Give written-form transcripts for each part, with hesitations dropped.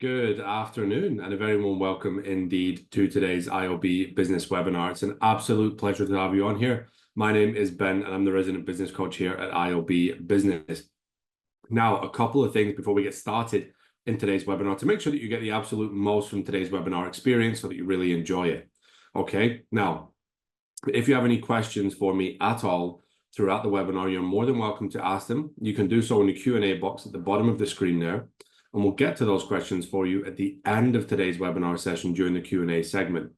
Good afternoon and a very warm welcome indeed to today's iOB business webinar. It's an absolute pleasure to have you on here. My name is Ben and I'm the resident business coach here at iOB Business. Now, a couple of things before we get started in today's webinar to make sure that you get the absolute most from today's webinar experience so that you really enjoy it. Okay, now, if you have any questions for me at all throughout the webinar, you're more than welcome to ask them. You can do so in the Q&A box at the bottom of the screen there. And we'll get to those questions for you at the end of today's webinar session during the Q&A segment.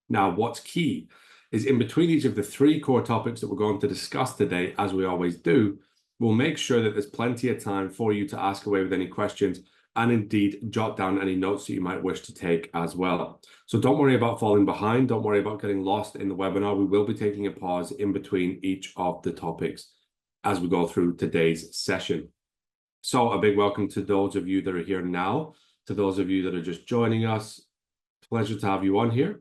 Now, what's key is in between each of the three core topics that we're going to discuss today, as we always do, we'll make sure that there's plenty of time for you to ask away with any questions and indeed jot down any notes that you might wish to take as well. So don't worry about falling behind. Don't worry about getting lost in the webinar. We will be taking a pause in between each of the topics as we go through today's session. So a big welcome to those of you that are here now, to those of you that are just joining us. Pleasure to have you on here.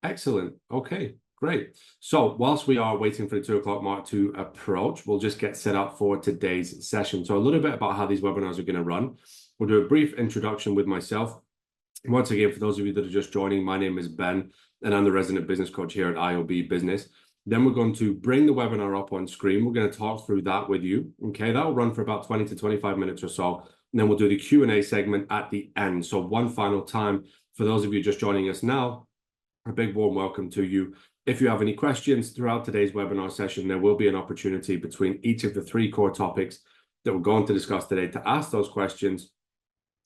Excellent. Okay, great. So whilst we are waiting for the 2 o'clock mark to approach, we'll just get set up for today's session. So a little bit about how these webinars are going to run. We'll do a brief introduction with myself. Once again, for those of you that are just joining, my name is Ben, and I'm the resident business coach here at iOB Business. Then we're going to bring the webinar up on screen. We're going to talk through that with you. Okay, that will run for about 20 to 25 minutes or so. And then we'll do the Q&A segment at the end. So one final time, for those of you just joining us now, a big warm welcome to you. If you have any questions throughout today's webinar session, there will be an opportunity between each of the three core topics that we're going to discuss today to ask those questions,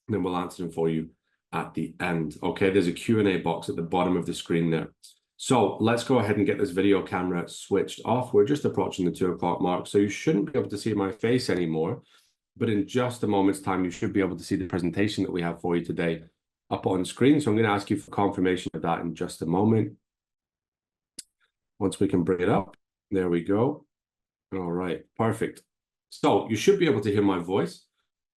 and then we'll answer them for you at the end. Okay, there's a Q&A box at the bottom of the screen there. So let's go ahead and get this video camera switched off. We're just approaching the 2 o'clock mark, so you shouldn't be able to see my face anymore. But in just a moment's time, you should be able to see the presentation that we have for you today up on screen. So I'm going to ask you for confirmation of that in just a moment. Once we can bring it up, there we go. All right, perfect. So you should be able to hear my voice,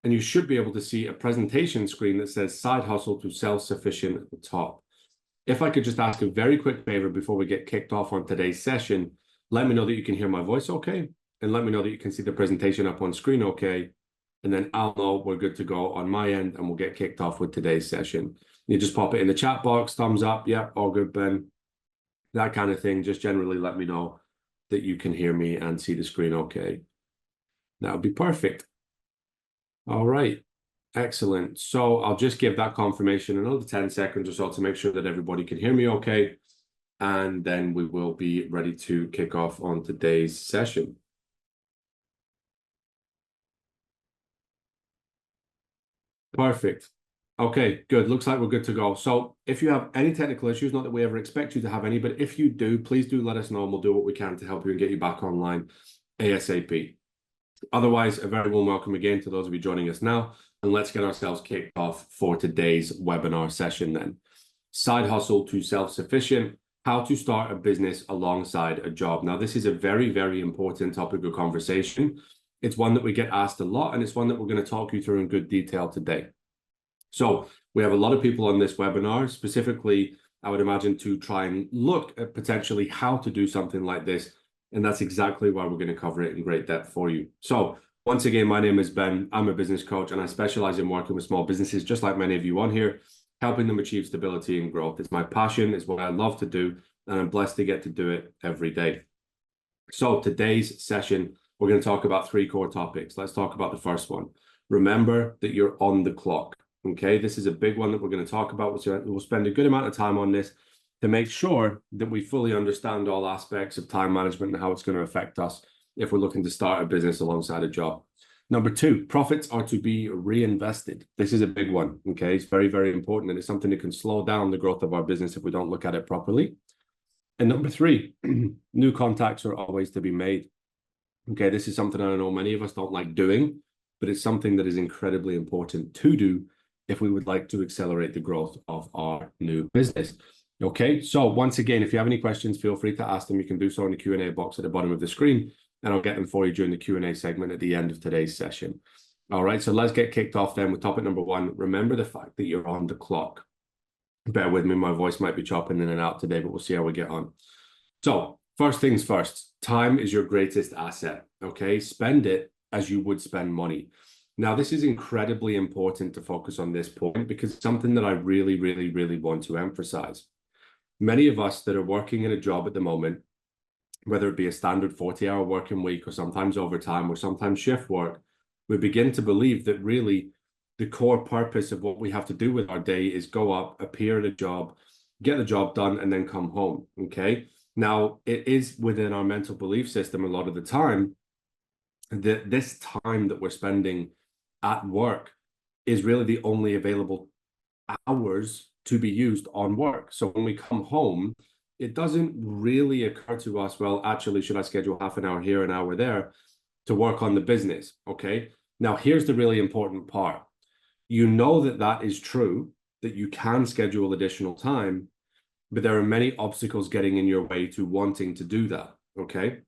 and you should be able to see a presentation screen that says Side Hustle to Self-Sufficient at the top. If I could just ask a very quick favor before we get kicked off on today's session, let me know that you can hear my voice okay, and let me know that you can see the presentation up on screen okay, and then I'll know we're good to go on my end, and we'll get kicked off with today's session. You just pop it in the chat box, thumbs up, yep, all good, Ben, that kind of thing. Just generally let me know that you can hear me and see the screen okay. That would be perfect. All right. Excellent. So I'll just give that confirmation another 10 seconds or so to make sure that everybody can hear me okay. And then we will be ready to kick off on today's session. Perfect. Okay, good. Looks like we're good to go. So if you have any technical issues, not that we ever expect you to have any, but if you do, please do let us know and we'll do what we can to help you and get you back online ASAP. Otherwise, a very warm welcome again to those of you joining us now. And let's get ourselves kicked off for today's webinar session then. Side hustle to self-sufficient, how to start a business alongside a job. Now, this is a very, very important topic of conversation. It's one that we get asked a lot, and it's one that we're going to talk you through in good detail today. So we have a lot of people on this webinar, specifically, I would imagine, to try and look at potentially how to do something like this. And that's exactly why we're going to cover it in great depth for you. So once again, my name is Ben. I'm a business coach, and I specialize in working with small businesses, just like many of you on here, helping them achieve stability and growth. It's my passion. It's what I love to do, and I'm blessed to get to do it every day. So today's session, we're going to talk about three core topics. Let's talk about the first one. Remember that you're on the clock. Okay, this is a big one that we're going to talk about. We'll spend a good amount of time on this to make sure that we fully understand all aspects of time management and how it's going to affect us if we're looking to start a business alongside a job. Number two, profits are to be reinvested. This is a big one, okay? It's very, very important, and it's something that can slow down the growth of our business if we don't look at it properly. And number three, new contacts are always to be made. Okay, this is something I know many of us don't like doing, but it's something that is incredibly important to do if we would like to accelerate the growth of our new business. Okay, so once again, if you have any questions, feel free to ask them. You can do so in the Q&A box at the bottom of the screen, and I'll get them for you during the Q&A segment at the end of today's session. All right, so let's get kicked off then with topic number one. Remember the fact that you're on the clock. Bear with me, my voice might be chopping in and out today, but we'll see how we get on. So first things first, time is your greatest asset, okay? Spend it as you would spend money. Now, this is incredibly important to focus on this point because it's something that I really, really, really want to emphasize. Many of us that are working in a job at the moment, whether it be a standard 40-hour working week or sometimes overtime or sometimes shift work, we begin to believe that really the core purpose of what we have to do with our day is go up, appear at a job, get the job done, and then come home, okay? Now, it is within our mental belief system a lot of the time that this time that we're spending at work is really the only available hours to be used on work. So when we come home, it doesn't really occur to us, well, actually, should I schedule half an hour here, an hour there to work on the business? Okay. Now, here's the really important part. You know that that is true, that you can schedule additional time, but there are many obstacles getting in your way to wanting to do that. Okay.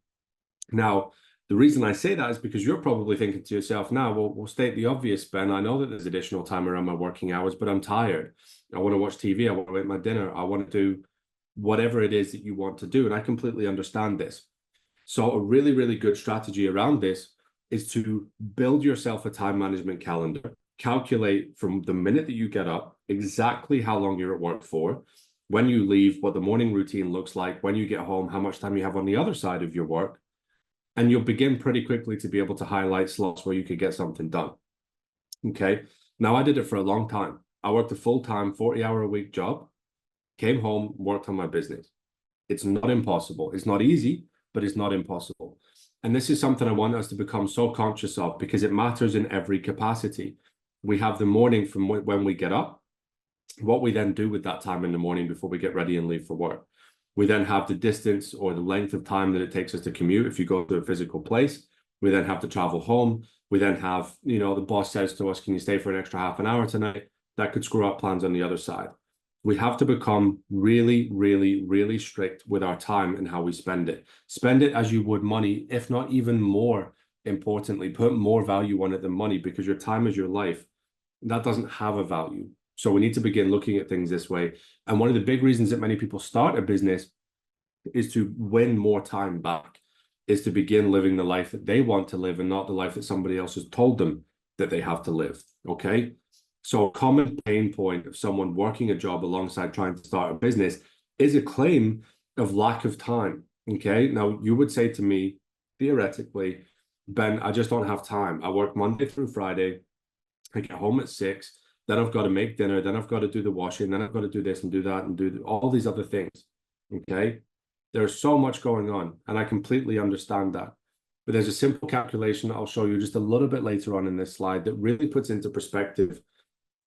Now, the reason I say that is because you're probably thinking to yourself now, well, we'll state the obvious, Ben. I know that there's additional time around my working hours, but I'm tired. I want to watch TV. I want to eat my dinner. I want to do whatever it is that you want to do. And I completely understand this. So a really, really good strategy around this is to build yourself a time management calendar. Calculate from the minute that you get up exactly how long you're at work for, when you leave, what the morning routine looks like, when you get home, how much time you have on the other side of your work. And you'll begin pretty quickly to be able to highlight slots where you could get something done. Okay. Now, I did it for a long time. I worked a full-time 40-hour-a-week job, came home, worked on my business. It's not impossible. It's not easy, but it's not impossible. And this is something I want us to become so conscious of because it matters in every capacity. We have the morning from when we get up, what we then do with that time in the morning before we get ready and leave for work. We then have the distance or the length of time that it takes us to commute if you go to a physical place. We then have to travel home. We then have, the boss says to us, can you stay for an extra half an hour tonight? That could screw up plans on the other side. We have to become really, really, really strict with our time and how we spend it. Spend it as you would money, if not even more importantly, put more value on it than money because your time is your life. That doesn't have a value. So we need to begin looking at things this way. And one of the big reasons that many people start a business is to win more time back, is to begin living the life that they want to live and not the life that somebody else has told them that they have to live. Okay. So a common pain point of someone working a job alongside trying to start a business is a claim of lack of time. Okay. Now you would say to me, theoretically, Ben, I just don't have time. I work Monday through Friday. I get home at 6. Then I've got to make dinner. Then I've got to do the washing. Then I've got to do this and do that and do all these other things. Okay. There's so much going on, and I completely understand that. But there's a simple calculation that I'll show you just a little bit later on in this slide that really puts into perspective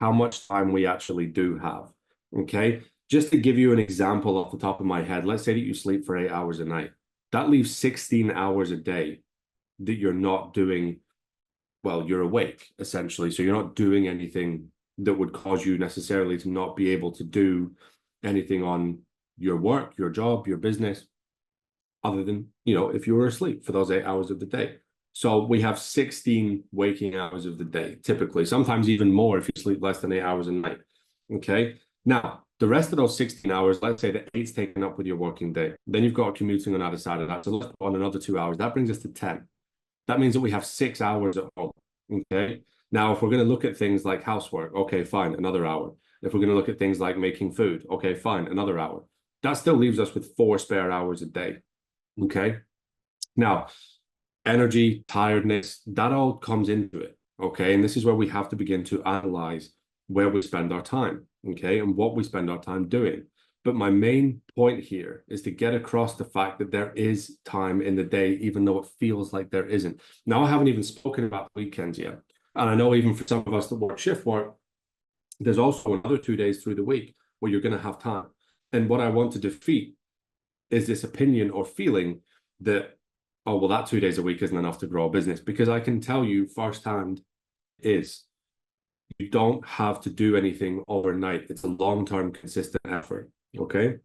how much time we actually do have. Okay. Just to give you an example off the top of my head, let's say that you sleep for 8 hours a night. That leaves 16 hours a day that you're not doing. Well, you're awake essentially. So you're not doing anything that would cause you necessarily to not be able to do anything on your work, your job, your business, other than, if you were asleep for those 8 hours of the day. So we have 16 waking hours of the day, typically, sometimes even more if you sleep less than 8 hours a night. Okay. Now, the rest of those 16 hours, let's say that 8's taken up with your working day. Then you've got commuting on either side of that. So let's put on another 2 hours. That brings us to 10. That means that we have 6 hours at home. Okay. Now, if we're going to look at things like housework, okay, fine, another hour. If we're going to look at things like making food, okay, fine, another hour. That still leaves us with 4 spare hours a day. Okay. Now, energy, tiredness, that all comes into it. Okay. And this is where we have to begin to analyze where we spend our time. Okay. And what we spend our time doing. But my main point here is to get across the fact that there is time in the day, even though it feels like there isn't. Now, I haven't even spoken about weekends yet. And I know even for some of us that work shift work, there's also another 2 days through the week where you're going to have time. And what I want to defeat is this opinion or feeling that, oh, well, that 2 days a week isn't enough to grow a business. Because I can tell you firsthand is you don't have to do anything overnight. It's a long-term consistent effort. Okay.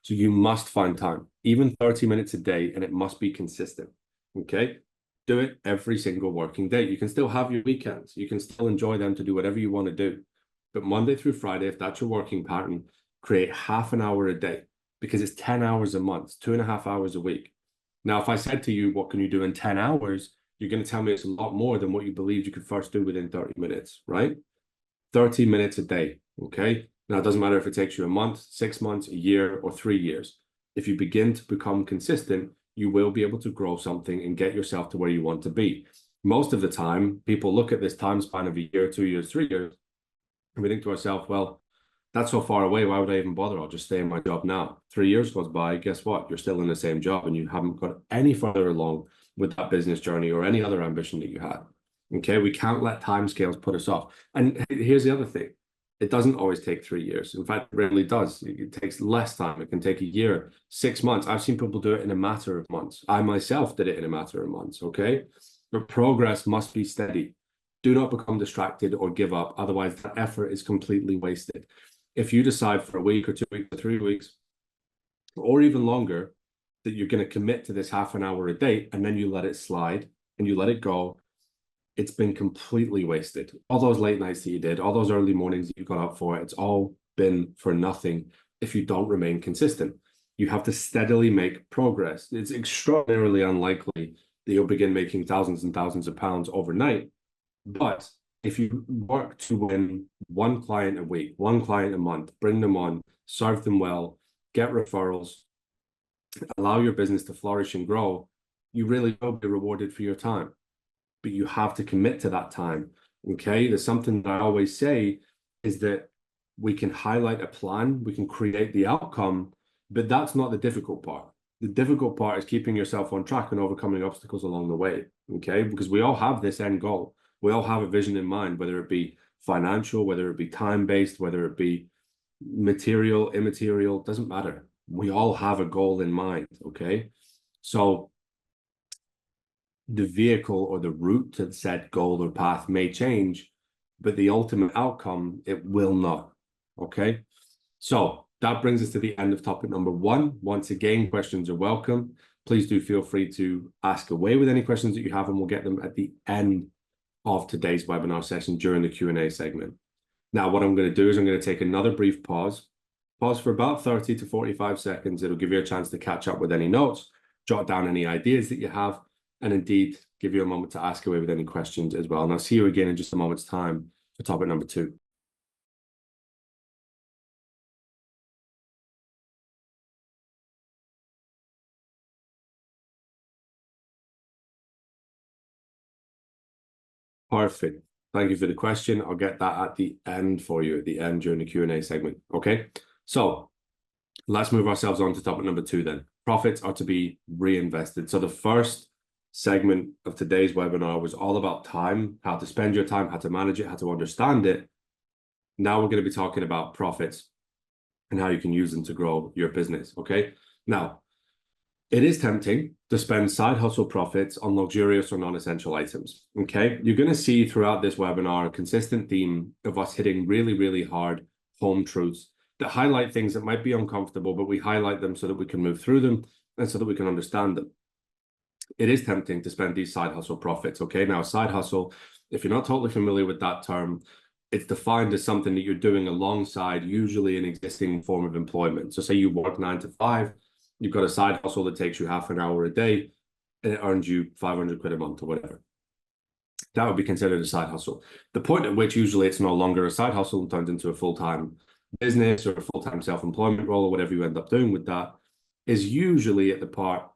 So you must find time, even 30 minutes a day, and it must be consistent. Okay. Do it every single working day. You can still have your weekends. You can still enjoy them to do whatever you want to do. But Monday through Friday, if that's your working pattern, create half an hour a day because it's 10 hours a month, 2.5 hours a week. Now, if I said to you, what can you do in 10 hours? you're going to tell me it's a lot more than what you believed you could first do within 30 minutes, right? 30 minutes a day, okay? Now, it doesn't matter if it takes you a month, 6 months, a year, or 3 years. If you begin to become consistent, you will be able to grow something and get yourself to where you want to be. Most of the time, people look at this time span of a year, 2 years, 3 years, and we think to ourselves, well, that's so far away. Why would I even bother? I'll just stay in my job now. 3 years goes by. Guess what? You're still in the same job and you haven't got any further along with that business journey or any other ambition that you had. Okay. We can't let timescales put us off. And here's the other thing. It doesn't always take 3 years. In fact, it rarely does. It takes less time. It can take a year, 6 months. I've seen people do it in a matter of months. I myself did it in a matter of months. Okay. But progress must be steady. Do not become distracted or give up. Otherwise, that effort is completely wasted. If you decide for a week or 2 weeks or 3 weeks, or even longer, that you're going to commit to this half an hour a day, and then you let it slide and you let it go, it's been completely wasted. All those late nights that you did, all those early mornings that you got up for, it's all been for nothing if you don't remain consistent. You have to steadily make progress. It's extraordinarily unlikely that you'll begin making thousands and thousands of pounds overnight. But if you work to win one client a week, one client a month, bring them on, serve them well, get referrals, allow your business to flourish and grow, you really will be rewarded for your time. But you have to commit to that time. Okay. There's something that I always say is that we can highlight a plan, we can create the outcome, but that's not the difficult part. The difficult part is keeping yourself on track and overcoming obstacles along the way. Okay. Because we all have this end goal. We all have a vision in mind, whether it be financial, whether it be time-based, whether it be material, immaterial, doesn't matter. We all have a goal in mind, okay? So the vehicle or the route to said goal or path may change, but the ultimate outcome, it will not, okay? So that brings us to the end of topic number 1. Once again, questions are welcome. Please do feel free to ask away with any questions that you have, and we'll get them at the end of today's webinar session during the Q&A segment. Now, what I'm going to do is I'm going to take another brief pause for about 30 to 45 seconds. It'll give you a chance to catch up with any notes, jot down any ideas that you have, and indeed give you a moment to ask away with any questions as well. And I'll see you again in just a moment's time for topic number 2. Perfect. Thank you for the question. I'll get that at the end for you, at the end during the Q&A segment. Okay. So let's move ourselves on to topic number 2 then. Profits are to be reinvested. So the first segment of today's webinar was all about time, how to spend your time, how to manage it, how to understand it. Now we're going to be talking about profits and how you can use them to grow your business. Okay. Now, it is tempting to spend side hustle profits on luxurious or non-essential items, okay? You're going to see throughout this webinar a consistent theme of us hitting really, really hard home truths that highlight things that might be uncomfortable, but we highlight them so that we can move through them and so that we can understand them. It is tempting to spend these side hustle profits, okay? Now, side hustle, if you're not totally familiar with that term, it's defined as something that you're doing alongside usually an existing form of employment. So say you work 9 to 5, you've got a side hustle that takes you half an hour a day and it earns you 500 quid a month or whatever. That would be considered a side hustle. The point at which usually it's no longer a side hustle and turns into a full-time business or a full-time self-employment role or whatever you end up doing with that is usually at the part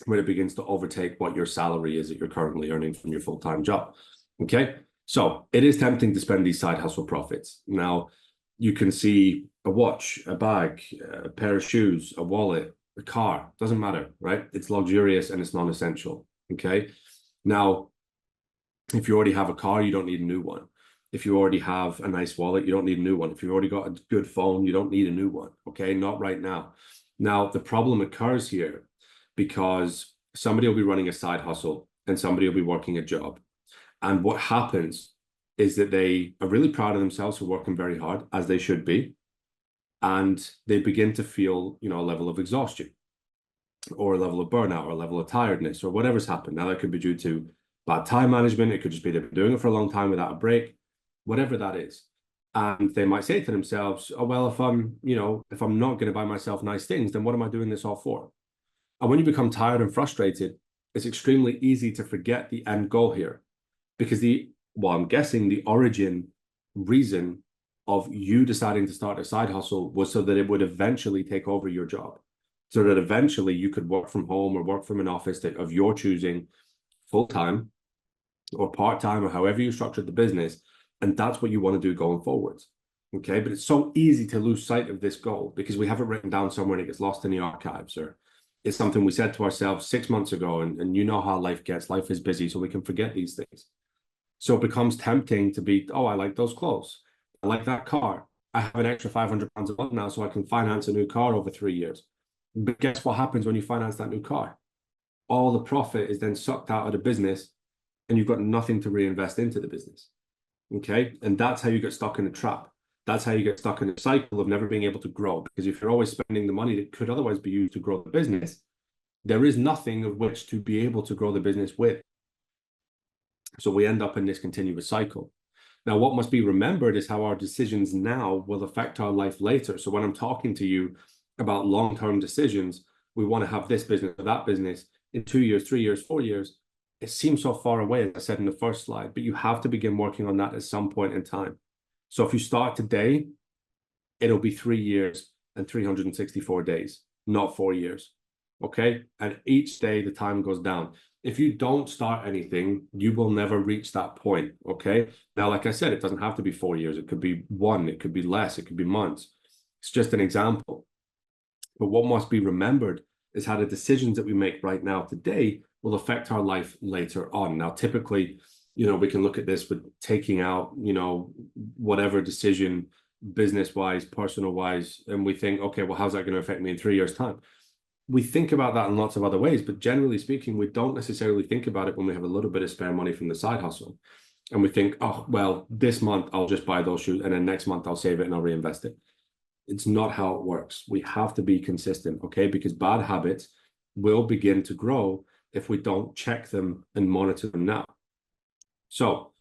when it begins to overtake what your salary is that you're currently earning from your full-time job. Okay. So it is tempting to spend these side hustle profits. Now, you can see a watch, a bag, a pair of shoes, a wallet, a car, doesn't matter, right? It's luxurious and it's non-essential, okay? Now, if you already have a car, you don't need a new one. If you already have a nice wallet, you don't need a new one. If you've already got a good phone, you don't need a new one, okay? Not right now. Now, the problem occurs here because somebody will be running a side hustle and somebody will be working a job. And what happens is that they are really proud of themselves for working very hard, as they should be. And they begin to feel, a level of exhaustion or a level of burnout or a level of tiredness or whatever's happened. Now, that could be due to bad time management. It could just be they've been doing it for a long time without a break, whatever that is. And they might say to themselves, oh, well, if I'm not going to buy myself nice things, then what am I doing this all for? And when you become tired and frustrated, it's extremely easy to forget the end goal here, because I'm guessing the origin reason of you deciding to start a side hustle was so that it would eventually take over your job, so that eventually you could work from home or work from an office of your choosing, full-time or part-time, or however you structured the business. And that's what you want to do going forwards. Okay. But it's so easy to lose sight of this goal because we have it written down somewhere and it gets lost in the archives, or it's something we said to ourselves 6 months ago. And you know how life gets. Life is busy, so we can forget these things. So it becomes tempting to be, oh, I like those clothes. I like that car. I have an extra £500 a month now, so I can finance a new car over 3 years. But guess what happens when you finance that new car? All the profit is then sucked out of the business, and you've got nothing to reinvest into the business. Okay. And that's how you get stuck in a trap. That's how you get stuck in a cycle of never being able to grow. Because if you're always spending the money that could otherwise be used to grow the business, there is nothing of which to be able to grow the business with. So we end up in this continuous cycle. Now, what must be remembered is how our decisions now will affect our life later. So when I'm talking to you about long-term decisions, we want to have this business or that business in 2 years, 3 years, 4 years. It seems so far away, as I said in the first slide, but you have to begin working on that at some point in time. So if you start today, it'll be 3 years and 364 days, not 4 years. Okay. And each day the time goes down. If you don't start anything, you will never reach that point. Okay. Now, like I said, it doesn't have to be 4 years. It could be 1, it could be less, it could be months. It's just an example. But what must be remembered is how the decisions that we make right now today will affect our life later on. Now, typically, we can look at this with taking out, whatever decision, business-wise, personal-wise, and we think, okay, well, how's that going to affect me in 3 years' time? We think about that in lots of other ways, but generally speaking, we don't necessarily think about it when we have a little bit of spare money from the side hustle. And we think, oh, well, this month I'll just buy those shoes, and then next month I'll save it and I'll reinvest it. It's not how it works. We have to be consistent, okay? Because bad habits will begin to grow if we don't check them and monitor them now. So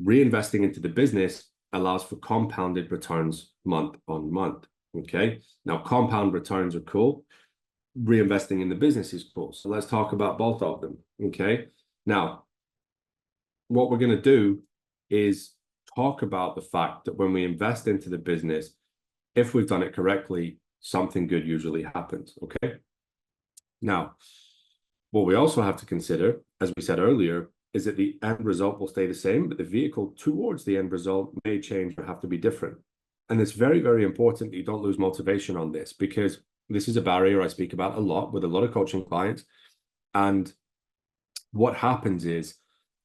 reinvesting into the business allows for compounded returns month on month, okay? Now, compound returns are cool. Reinvesting in the business is cool. So let's talk about both of them, okay? Now, what we're going to do is talk about the fact that when we invest into the business, if we've done it correctly, something good usually happens, okay? Now, what we also have to consider, as we said earlier, is that the end result will stay the same, but the vehicle towards the end result may change or have to be different. And it's very, very important that you don't lose motivation on this, because this is a barrier I speak about a lot with a lot of coaching clients. And what happens is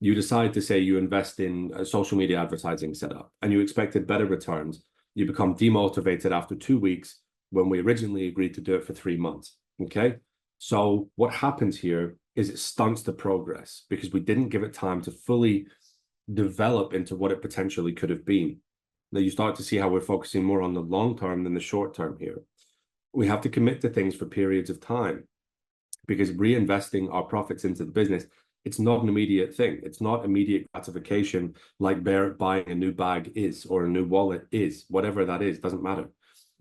you decide to say you invest in a social media advertising setup and you expected better returns. You become demotivated after 2 weeks when we originally agreed to do it for 3 months, okay? So what happens here is it stunts the progress because we didn't give it time to fully develop into what it potentially could have been. Now you start to see how we're focusing more on the long term than the short term here. We have to commit to things for periods of time, because reinvesting our profits into the business, it's not an immediate thing. It's not immediate gratification like buying a new bag is, or a new wallet is, whatever that is, doesn't matter.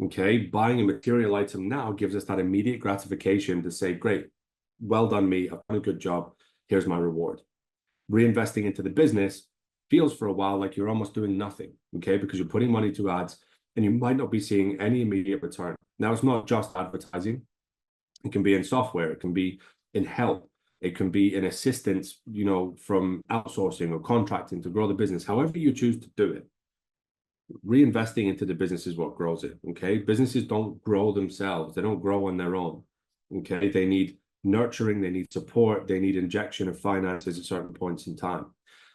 Okay, buying a material item now gives us that immediate gratification to say, great, well done me, I've done a good job, here's my reward. Reinvesting into the business feels for a while like you're almost doing nothing, okay, because you're putting money to ads and you might not be seeing any immediate return. Now, it's not just advertising. It can be in software, it can be in help, it can be in assistance, from outsourcing or contracting to grow the business, however you choose to do it. Reinvesting into the business is what grows it, okay? Businesses don't grow themselves. They don't grow on their own, okay? They need nurturing, they need support, they need injection of finances at certain points in time.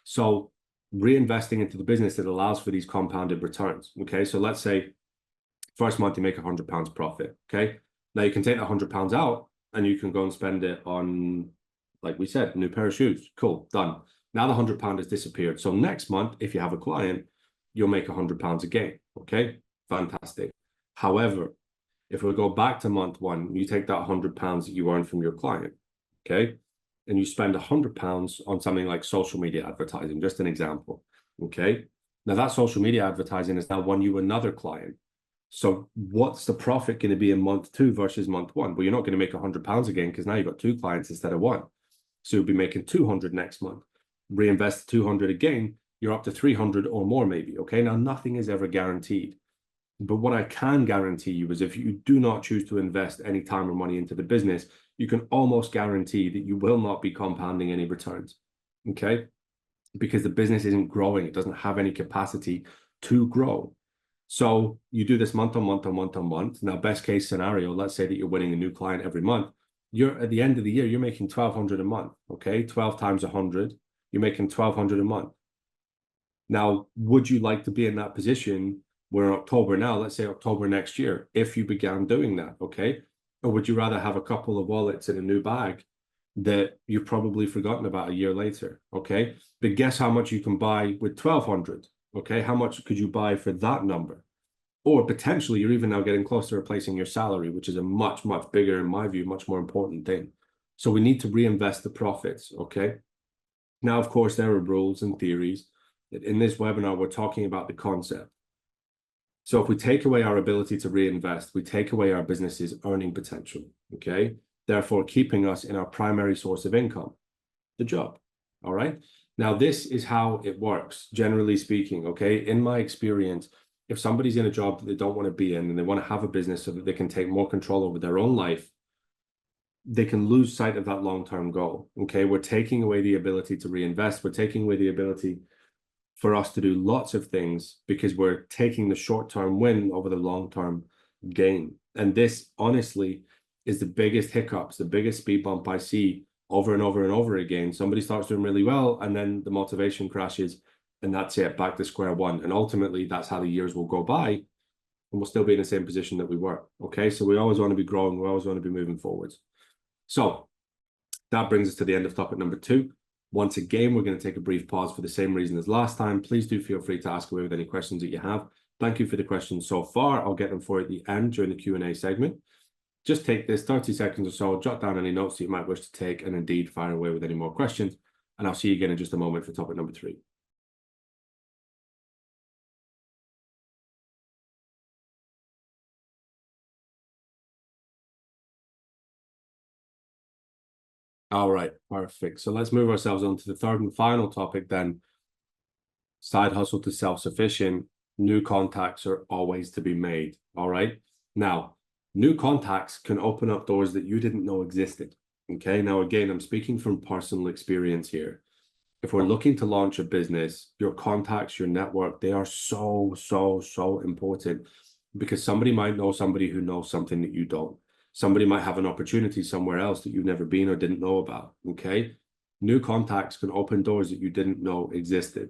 So reinvesting into the business that allows for these compounded returns, okay? So let's say first month you make £100 profit, okay? Now you can take that £100 out and you can go and spend it on, like we said, a new pair of shoes. Cool, done. Now the £100 has disappeared. So next month, if you have a client, you'll make £100 again, okay? Fantastic. However, if we go back to month one, you take that £100 that you earned from your client, okay? And you spend £100 on something like social media advertising, just an example, okay? Now that social media advertising has now won you another client. So what's the profit going to be in month 2 versus month 1? Well, you're not going to make £100 again because now you've got 2 clients instead of 1. So you'll be making 200 next month. Reinvest 200 again, you're up to 300 or more maybe, okay? Now, nothing is ever guaranteed. But what I can guarantee you is if you do not choose to invest any time or money into the business, you can almost guarantee that you will not be compounding any returns, okay? Because the business isn't growing. It doesn't have any capacity to grow. So you do this month on month on month on month. Now, best case scenario, let's say that you're winning a new client every month. You're at the end of the year, you're making 1,200 a month, okay? 12 times 100, you're making 1,200 a month. Now, would you like to be in that position? We're in October now, let's say October next year, if you began doing that, okay? Or would you rather have a couple of wallets in a new bag that you've probably forgotten about a year later, okay? But guess how much you can buy with 1,200, okay? How much could you buy for that number? Or potentially you're even now getting close to replacing your salary, which is a much, much bigger, in my view, much more important thing. So we need to reinvest the profits, okay? Now, of course, there are rules and theories. In this webinar, we're talking about the concept. So if we take away our ability to reinvest, we take away our business's earning potential, okay? Therefore, keeping us in our primary source of income, the job, all right? Now, this is how it works, generally speaking, okay? In my experience, if somebody's in a job that they don't want to be in and they want to have a business so that they can take more control over their own life, they can lose sight of that long-term goal, okay? We're taking away the ability to reinvest. We're taking away the ability for us to do lots of things because we're taking the short-term win over the long-term gain. And this, honestly, is the biggest hiccups, the biggest speed bump I see over and over and over again. Somebody starts doing really well, and then the motivation crashes, and that's it, back to square one. And ultimately, that's how the years will go by, and we'll still be in the same position that we were, okay? So we always want to be growing. We always want to be moving forwards. So that brings us to the end of topic number 2. Once again, we're going to take a brief pause for the same reason as last time. Please do feel free to ask away with any questions that you have. Thank you for the questions so far. I'll get them for you at the end during the Q&A segment. Just take this 30 seconds or so, jot down any notes that you might wish to take, and indeed fire away with any more questions. And I'll see you again in just a moment for topic number 3. All right, perfect. So let's move ourselves on to the third and final topic then. Side hustle to self-sufficient. New contacts are always to be made. All right. Now, new contacts can open up doors that you didn't know existed. Okay. Now, again, I'm speaking from personal experience here. If we're looking to launch a business, your contacts, your network, they are so, so, so important because somebody might know somebody who knows something that you don't. Somebody might have an opportunity somewhere else that you've never been or didn't know about. Okay. New contacts can open doors that you didn't know existed.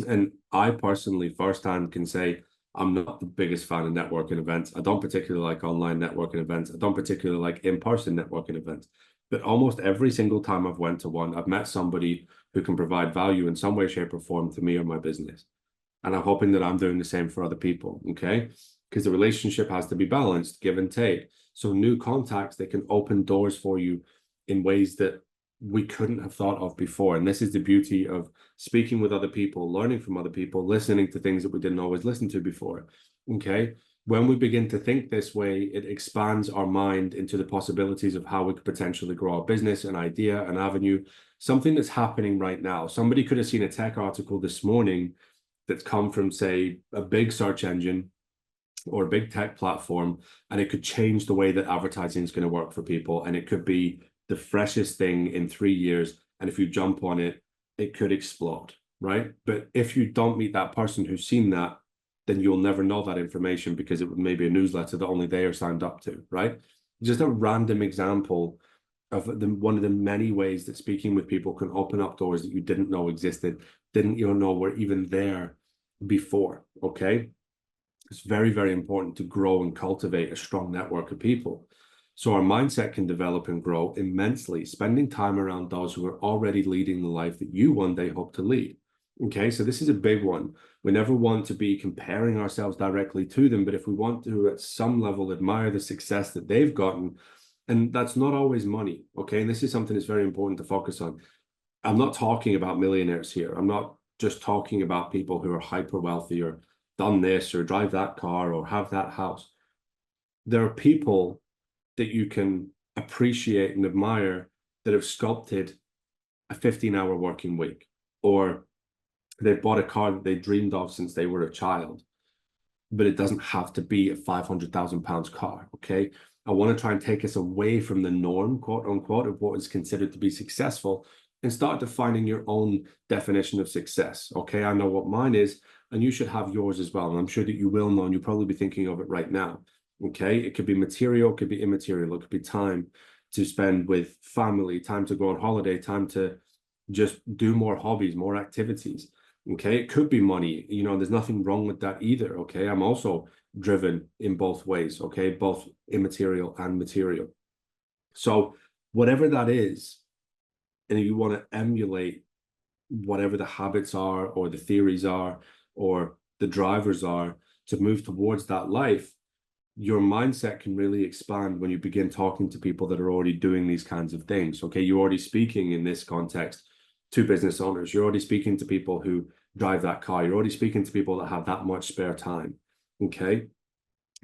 And I personally, firsthand, can say I'm not the biggest fan of networking events. I don't particularly like online networking events. I don't particularly like in-person networking events. But almost every single time I've went to one, I've met somebody who can provide value in some way, shape, or form to me or my business. And I'm hoping that I'm doing the same for other people, okay? Because the relationship has to be balanced, give and take. So new contacts, they can open doors for you in ways that we couldn't have thought of before. And this is the beauty of speaking with other people, learning from other people, listening to things that we didn't always listen to before, okay? When we begin to think this way, it expands our mind into the possibilities of how we could potentially grow our business, an idea, an avenue, something that's happening right now. Somebody could have seen a tech article this morning that's come from, say, a big search engine or a big tech platform, and it could change the way that advertising is going to work for people. And it could be the freshest thing in 3 years. And if you jump on it, it could explode, right? But if you don't meet that person who's seen that, then you'll never know that information because it would maybe a newsletter that only they are signed up to, right? Just a random example of one of the many ways that speaking with people can open up doors that you didn't know existed, didn't even know were even there before, okay? It's very, very important to grow and cultivate a strong network of people. So our mindset can develop and grow immensely, spending time around those who are already leading the life that you one day hope to lead. Okay, so this is a big one. We never want to be comparing ourselves directly to them, but if we want to, at some level, admire the success that they've gotten, and that's not always money, okay? And this is something that's very important to focus on. I'm not talking about millionaires here. I'm not just talking about people who are hyper wealthy or done this or drive that car or have that house. There are people that you can appreciate and admire that have sculpted a 15-hour working week, or they've bought a car that they dreamed of since they were a child, but it doesn't have to be a £500,000 car, okay? I want to try and take us away from the norm, quote unquote, of what is considered to be successful and start defining your own definition of success, okay? I know what mine is, and you should have yours as well. And I'm sure that you will know, and you'll probably be thinking of it right now, okay? It could be material, it could be immaterial, it could be time to spend with family, time to go on holiday, time to just do more hobbies, more activities. Okay, it could be money, you know, there's nothing wrong with that either. Okay, I'm also driven in both ways, okay, both immaterial and material. So whatever that is, and if you want to emulate whatever the habits are, or the theories are, or the drivers are to move towards that life, your mindset can really expand when you begin talking to people that are already doing these kinds of things. Okay, you're already speaking in this context to business owners. You're already speaking to people who drive that car. You're already speaking to people that have that much spare time. Okay,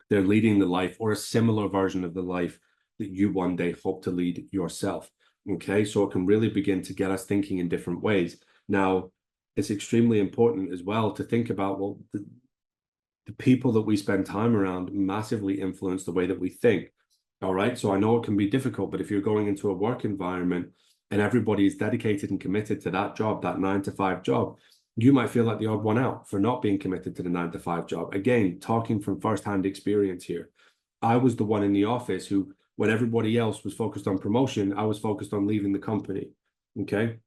they're leading the life or a similar version of the life that you one day hope to lead yourself. Okay, so it can really begin to get us thinking in different ways. Now, it's extremely important as well to think about, well, the people that we spend time around massively influence the way that we think. All right. So I know it can be difficult, but if you're going into a work environment and everybody is dedicated and committed to that job, that 9 to 5 job, you might feel like the odd one out for not being committed to the 9 to 5 job. Again, talking from firsthand experience here. I was the one in the office who, when everybody else was focused on promotion, I was focused on leaving the company. Okay.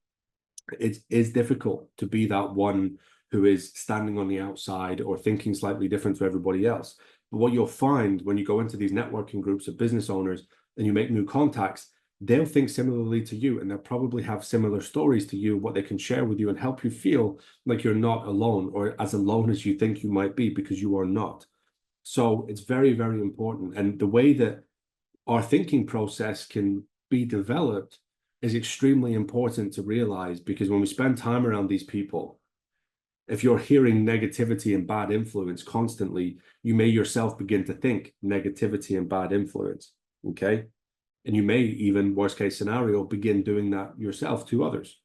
It's difficult to be that one who is standing on the outside or thinking slightly different to everybody else. But what you'll find when you go into these networking groups of business owners and you make new contacts, they'll think similarly to you, and they'll probably have similar stories to you, what they can share with you and help you feel like you're not alone, or as alone as you think you might be, because you are not. So it's very, very important. And the way that our thinking process can be developed is extremely important to realize, because when we spend time around these people, if you're hearing negativity and bad influence constantly, you may yourself begin to think negativity and bad influence, okay? And you may even, worst case scenario, begin doing that yourself to others.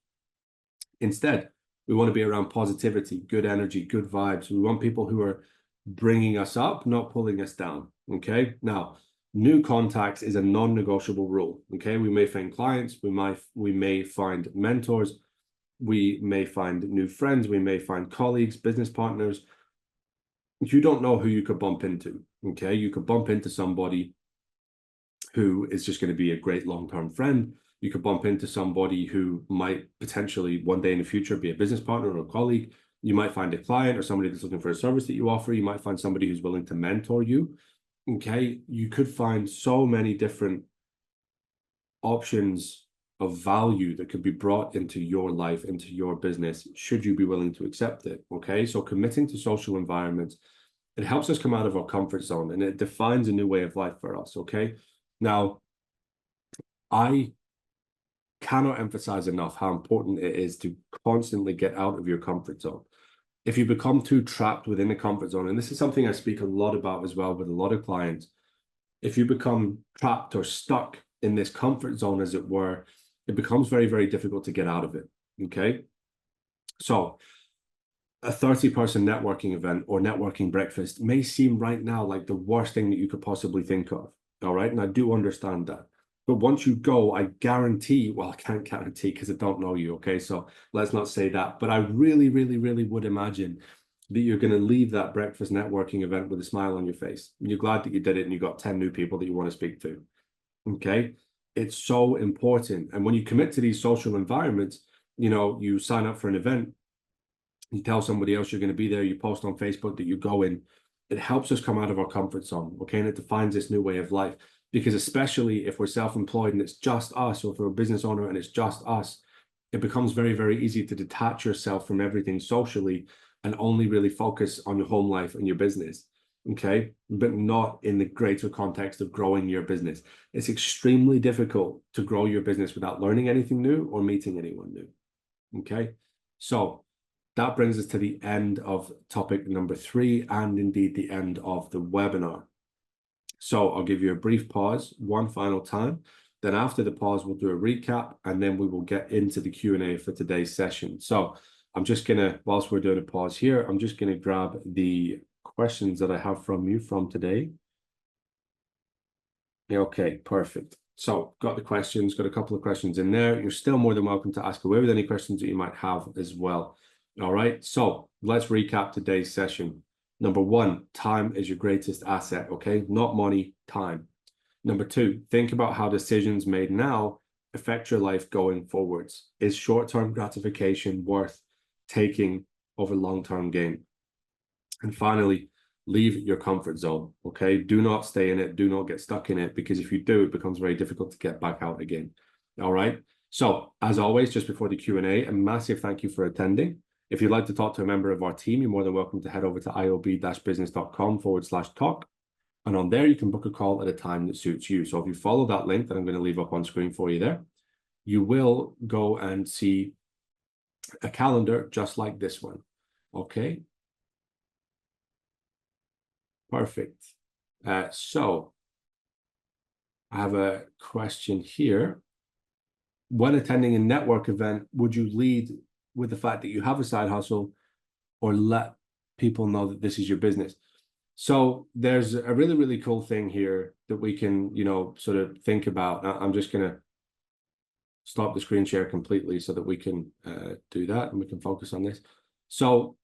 Instead, we want to be around positivity, good energy, good vibes. We want people who are bringing us up, not pulling us down, okay? Now, new contacts is a non-negotiable rule, okay? We may find clients, we may find mentors, we may find new friends, we may find colleagues, business partners. You don't know who you could bump into, okay? You could bump into somebody who is just going to be a great long-term friend. You could bump into somebody who might potentially one day in the future be a business partner or a colleague. You might find a client or somebody that's looking for a service that you offer. You might find somebody who's willing to mentor you, okay? You could find so many different options of value that could be brought into your life, into your business, should you be willing to accept it, okay? So committing to social environments, it helps us come out of our comfort zone, and it defines a new way of life for us, okay? Now, I cannot emphasize enough how important it is to constantly get out of your comfort zone. If you become too trapped within a comfort zone, and this is something I speak a lot about as well with a lot of clients, if you become trapped or stuck in this comfort zone, as it were, it becomes very, very difficult to get out of it, okay? So a 30-person networking event or networking breakfast may seem right now like the worst thing that you could possibly think of, all right? And I do understand that. But once you go, I guarantee, well, I can't guarantee because I don't know you, okay? So let's not say that. But I really, really, really would imagine that you're going to leave that breakfast networking event with a smile on your face. You're glad that you did it and you got 10 new people that you want to speak to, okay? It's so important. And when you commit to these social environments, you know, you sign up for an event, you tell somebody else you're going to be there, you post on Facebook that you go in, it helps us come out of our comfort zone, okay? And it defines this new way of life. Because especially if we're self-employed and it's just us, or if we're a business owner and it's just us, it becomes very, very easy to detach yourself from everything socially and only really focus on your home life and your business, okay? But not in the greater context of growing your business. It's extremely difficult to grow your business without learning anything new or meeting anyone new, okay? So that brings us to the end of topic number 3, and indeed the end of the webinar. So I'll give you a brief pause one final time. Then after the pause, we'll do a recap, and then we will get into the Q&A for today's session. So I'm just going to, whilst we're doing a pause here, I'm just going to grab the questions that I have from you from today. Okay, perfect. So got the questions, got a couple of questions in there. You're still more than welcome to ask away with any questions that you might have as well. All right, so let's recap today's session. Number one, time is your greatest asset, okay? Not money, time. Number two, think about how decisions made now affect your life going forwards. Is short-term gratification worth taking over long-term gain? And finally, leave your comfort zone, okay? Do not stay in it. Do not get stuck in it, because if you do, it becomes very difficult to get back out again. All right? So as always, just before the Q&A, a massive thank you for attending. If you'd like to talk to a member of our team, you're more than welcome to head over to iob-business.com/talk. And on there, you can book a call at a time that suits you. So if you follow that link that I'm going to leave up on screen for you there, you will go and see a calendar just like this one. Okay? Perfect. So I have a question here. When attending a network event, would you lead with the fact that you have a side hustle, or let people know that this is your business? So there's a really, really cool thing here that we can, sort of think about. I'm just going to stop the screen share completely so that we can do that and we can focus on this. So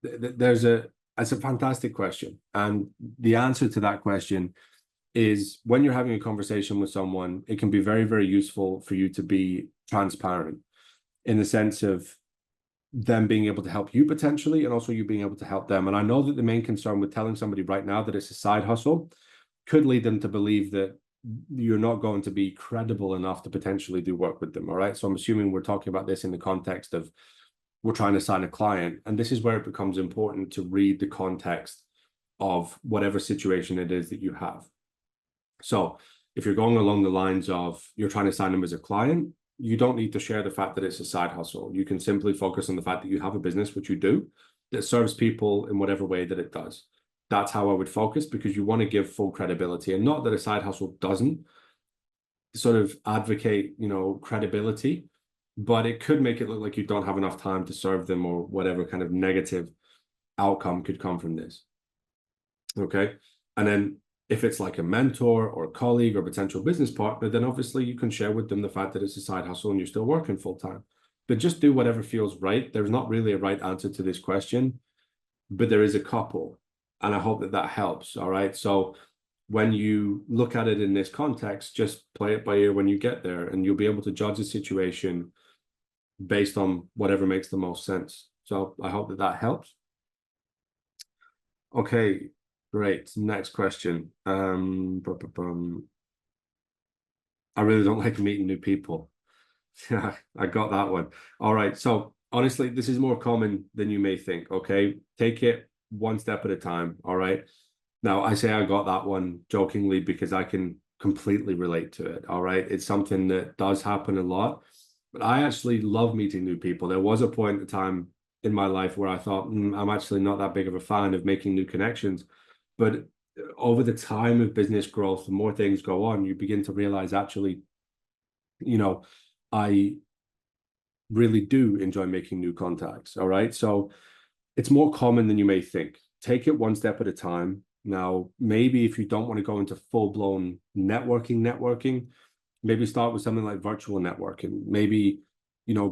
it's a fantastic question. And the answer to that question is, when you're having a conversation with someone, it can be very, very useful for you to be transparent, in the sense of them being able to help you potentially, and also you being able to help them. And I know that the main concern with telling somebody right now that it's a side hustle could lead them to believe that you're not going to be credible enough to potentially do work with them. All right. So I'm assuming we're talking about this in the context of, we're trying to sign a client. And this is where it becomes important to read the context of whatever situation it is that you have. So if you're going along the lines of you're trying to sign them as a client, you don't need to share the fact that it's a side hustle. You can simply focus on the fact that you have a business, which you do, that serves people in whatever way that it does. That's how I would focus, because you want to give full credibility. And not that a side hustle doesn't sort of advocate, credibility, but it could make it look like you don't have enough time to serve them, or whatever kind of negative outcome could come from this. Okay. And then if it's like a mentor or a colleague or potential business partner, then obviously you can share with them the fact that it's a side hustle and you're still working full time. But just do whatever feels right. There's not really a right answer to this question, but there is a couple. And I hope that that helps. All right. So when you look at it in this context, just play it by ear when you get there, and you'll be able to judge the situation based on whatever makes the most sense. So I hope that that helps. Okay. Great. Next question. I really don't like meeting new people. Yeah, I got that one. All right. So honestly, this is more common than you may think. Okay. Take it one step at a time. All right. Now, I say I got that one jokingly because I can completely relate to it. All right. It's something that does happen a lot, but I actually love meeting new people. There was a point in time in my life where I thought, I'm actually not that big of a fan of making new connections. But over the time of business growth, the more things go on, you begin to realize, actually, I really do enjoy making new contacts. All right. So it's more common than you may think. Take it one step at a time. Now, maybe if you don't want to go into full-blown networking, maybe start with something like virtual networking. Maybe,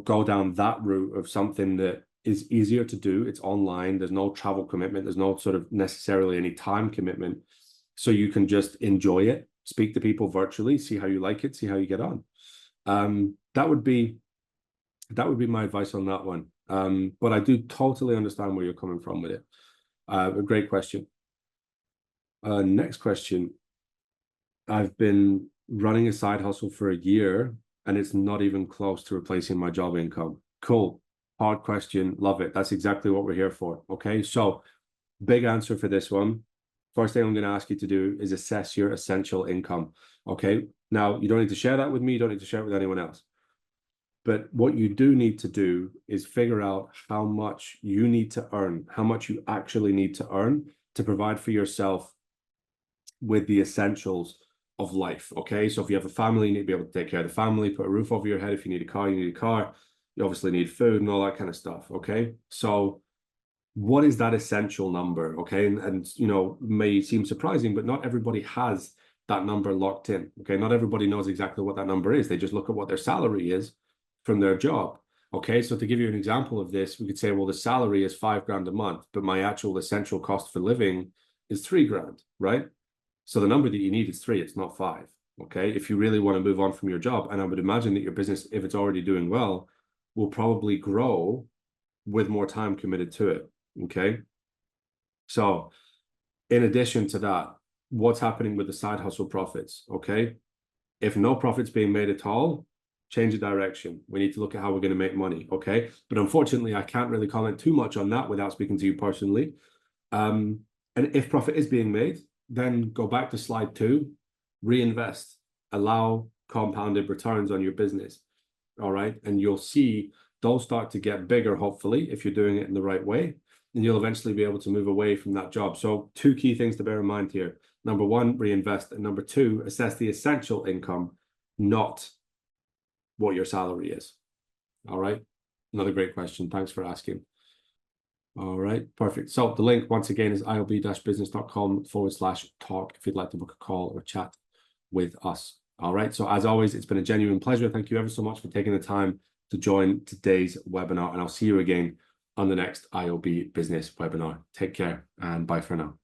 go down that route of something that is easier to do. It's online. There's no travel commitment. There's no sort of necessarily any time commitment. So you can just enjoy it, speak to people virtually, see how you like it, see how you get on. That would be my advice on that one. But I do totally understand where you're coming from with it. A great question. Next question. I've been running a side hustle for a year, and it's not even close to replacing my job income. Cool. Hard question. Love it. That's exactly what we're here for. Okay. So big answer for this one. First thing I'm going to ask you to do is assess your essential income. Okay. Now, you don't need to share that with me. You don't need to share it with anyone else. But what you do need to do is figure out how much you need to earn, how much you actually need to earn to provide for yourself with the essentials of life. Okay, so if you have a family, you need to be able to take care of the family, put a roof over your head. If you need a car, you need a car. You obviously need food and all that kind of stuff. Okay, so what is that essential number? Okay, and you know, may seem surprising, but not everybody has that number locked in. Okay, not everybody knows exactly what that number is. They just look at what their salary is from their job. Okay, so to give you an example of this, we could say, well, the salary is $5 grand a month, but my actual essential cost for living is $3 grand, right? So the number that you need is 3, it's not 5. Okay, if you really want to move on from your job, and I would imagine that your business, if it's already doing well, will probably grow with more time committed to it. Okay, so in addition to that, what's happening with the side hustle profits? Okay, if no profits being made at all, change the direction. We need to look at how we're going to make money. Okay, but unfortunately, I can't really comment too much on that without speaking to you personally. And if profit is being made, then go back to slide 2, reinvest, allow compounded returns on your business. All right, and you'll see those start to get bigger, hopefully, if you're doing it in the right way, and you'll eventually be able to move away from that job. So 2 key things to bear in mind here. Number 1, reinvest. And number 2, assess the essential income, not what your salary is. All right. Another great question. Thanks for asking. All right. Perfect. So the link, once again, is iob-business.com/talk if you'd like to book a call or chat with us. All right. So as always, it's been a genuine pleasure. Thank you ever so much for taking the time to join today's webinar, and I'll see you again on the next IOB Business webinar. Take care and bye for now.